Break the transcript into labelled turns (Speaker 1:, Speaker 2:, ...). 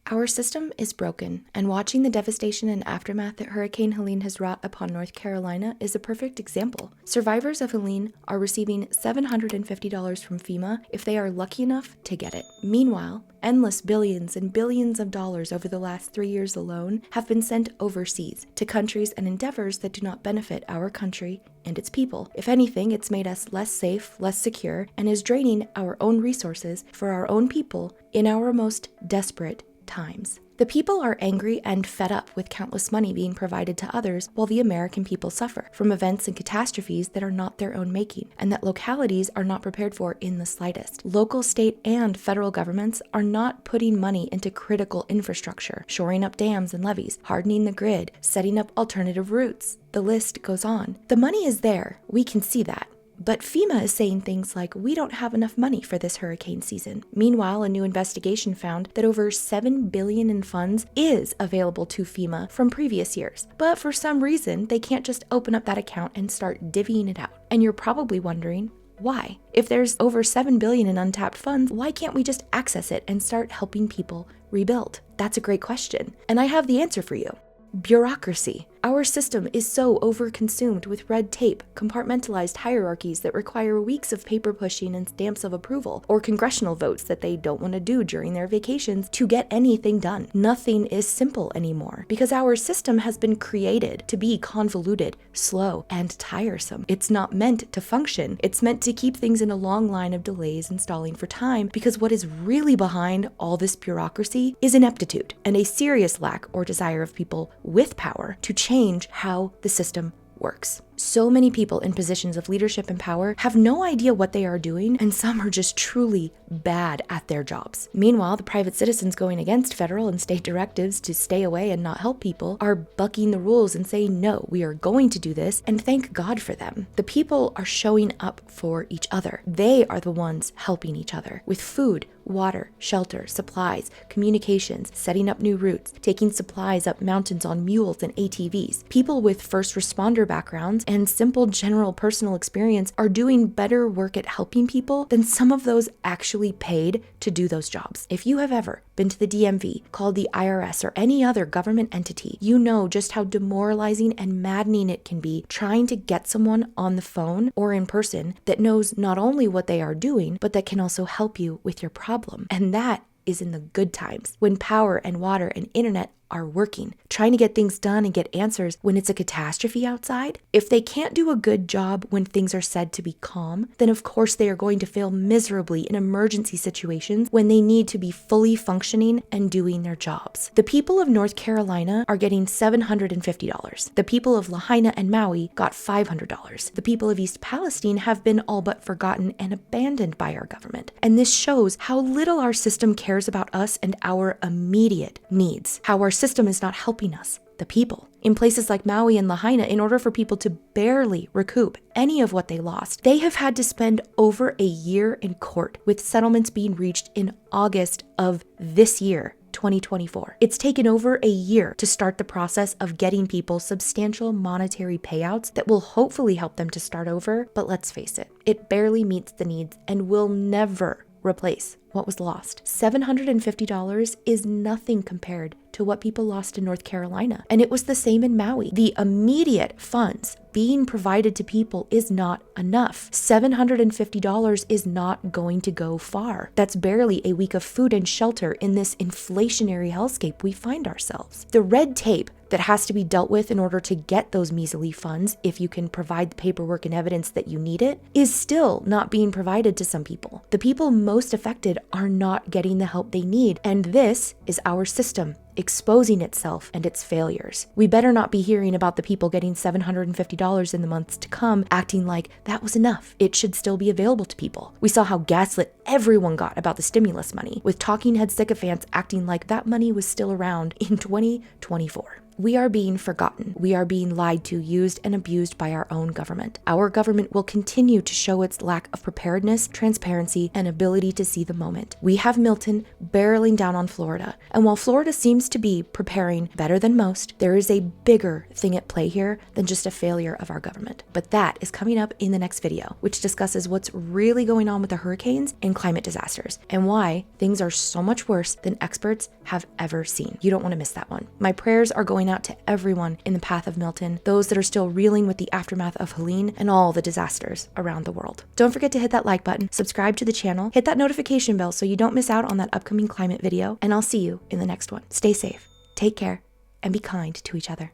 Speaker 1: Our system is broken, and watching the devastation and aftermath that Hurricane Helene has wrought upon North Carolina is a perfect example. Survivors of Helene are receiving $750 from FEMA if they are lucky enough to get it. Meanwhile, endless billions and billions of dollars over the last 3 years alone have been sent overseas to countries and endeavors that do not benefit our country and its people. If anything, it's made us less safe, less secure, and is draining our own resources for our own people in our most desperate times. The people are angry and fed up with countless money being provided to others while the American people suffer from events and catastrophes that are not their own making and that localities are not prepared for in the slightest. Local, state, and federal governments are not putting money into critical infrastructure, shoring up dams and levees, hardening the grid, setting up alternative routes. The list goes on. The money is there. We can see that. But FEMA is saying things like, we don't have enough money for this hurricane season. Meanwhile, a new investigation found that over $7 billion in funds is available to FEMA from previous years. But for some reason, they can't just open up that account and start divvying it out. And you're probably wondering, why? If there's over $7 billion in untapped funds, why can't we just access it and start helping people rebuild? That's a great question. And I have the answer for you. Bureaucracy. Our system is so overconsumed with red tape, compartmentalized hierarchies that require weeks of paper pushing and stamps of approval, or congressional votes that they don't want to do during their vacations to get anything done. Nothing is simple anymore because our system has been created to be convoluted, slow, and tiresome. It's not meant to function. It's meant to keep things in a long line of delays and stalling for time because what is really behind all this bureaucracy is ineptitude and a serious lack or desire of people with power to change how the system works. So many people in positions of leadership and power have no idea what they are doing, and some are just truly bad at their jobs. Meanwhile, the private citizens going against federal and state directives to stay away and not help people are bucking the rules and saying, no, we are going to do this, and thank God for them. The people are showing up for each other. They are the ones helping each other with food, water, shelter, supplies, communications, setting up new routes, taking supplies up mountains on mules and ATVs. People with first responder backgrounds and simple general personal experience are doing better work at helping people than some of those actually paid to do those jobs. If you have ever been to the DMV, called the IRS, or any other government entity, you know just how demoralizing and maddening it can be trying to get someone on the phone or in person that knows not only what they are doing, but that can also help you with your problem. And that is in the good times, when power and water and internet are working, trying to get things done and get answers when it's a catastrophe outside. If they can't do a good job when things are said to be calm, then of course they are going to fail miserably in emergency situations when they need to be fully functioning and doing their jobs. The people of North Carolina are getting $750. The people of Lahaina and Maui got $500. The people of East Palestine have been all but forgotten and abandoned by our government. And this shows how little our system cares about us and our immediate needs, how our system is not helping us, the people. In places like Maui and Lahaina, in order for people to barely recoup any of what they lost, they have had to spend over a year in court, with settlements being reached in August of this year, 2024. It's taken over a year to start the process of getting people substantial monetary payouts that will hopefully help them to start over, but let's face it, it barely meets the needs and will never replace what was lost. $750 is nothing compared to what people lost in North Carolina. And it was the same in Maui. The immediate funds being provided to people is not enough. $750 is not going to go far. That's barely a week of food and shelter in this inflationary hellscape we find ourselves. The red tape that has to be dealt with in order to get those measly funds, if you can provide the paperwork and evidence that you need it, is still not being provided to some people. The people most affected are not getting the help they need, and this is our system exposing itself and its failures. We better not be hearing about the people getting $750 in the months to come acting like that was enough. It should still be available to people. We saw how gaslit everyone got about the stimulus money, with talking head sycophants acting like that money was still around in 2024. We are being forgotten. We are being lied to, used, and abused by our own government. Our government will continue to show its lack of preparedness, transparency, and ability to see the moment. We have Milton barreling down on Florida, and while Florida seems happens to be preparing better than most, there is a bigger thing at play here than just a failure of our government. But that is coming up in the next video, which discusses what's really going on with the hurricanes and climate disasters, and why things are so much worse than experts have ever seen. You don't want to miss that one. My prayers are going out to everyone in the path of Milton, those that are still reeling with the aftermath of Helene, and all the disasters around the world. Don't forget to hit that like button, subscribe to the channel, hit that notification bell so you don't miss out on that upcoming climate video, and I'll see you in the next one. Stay safe, take care, and be kind to each other.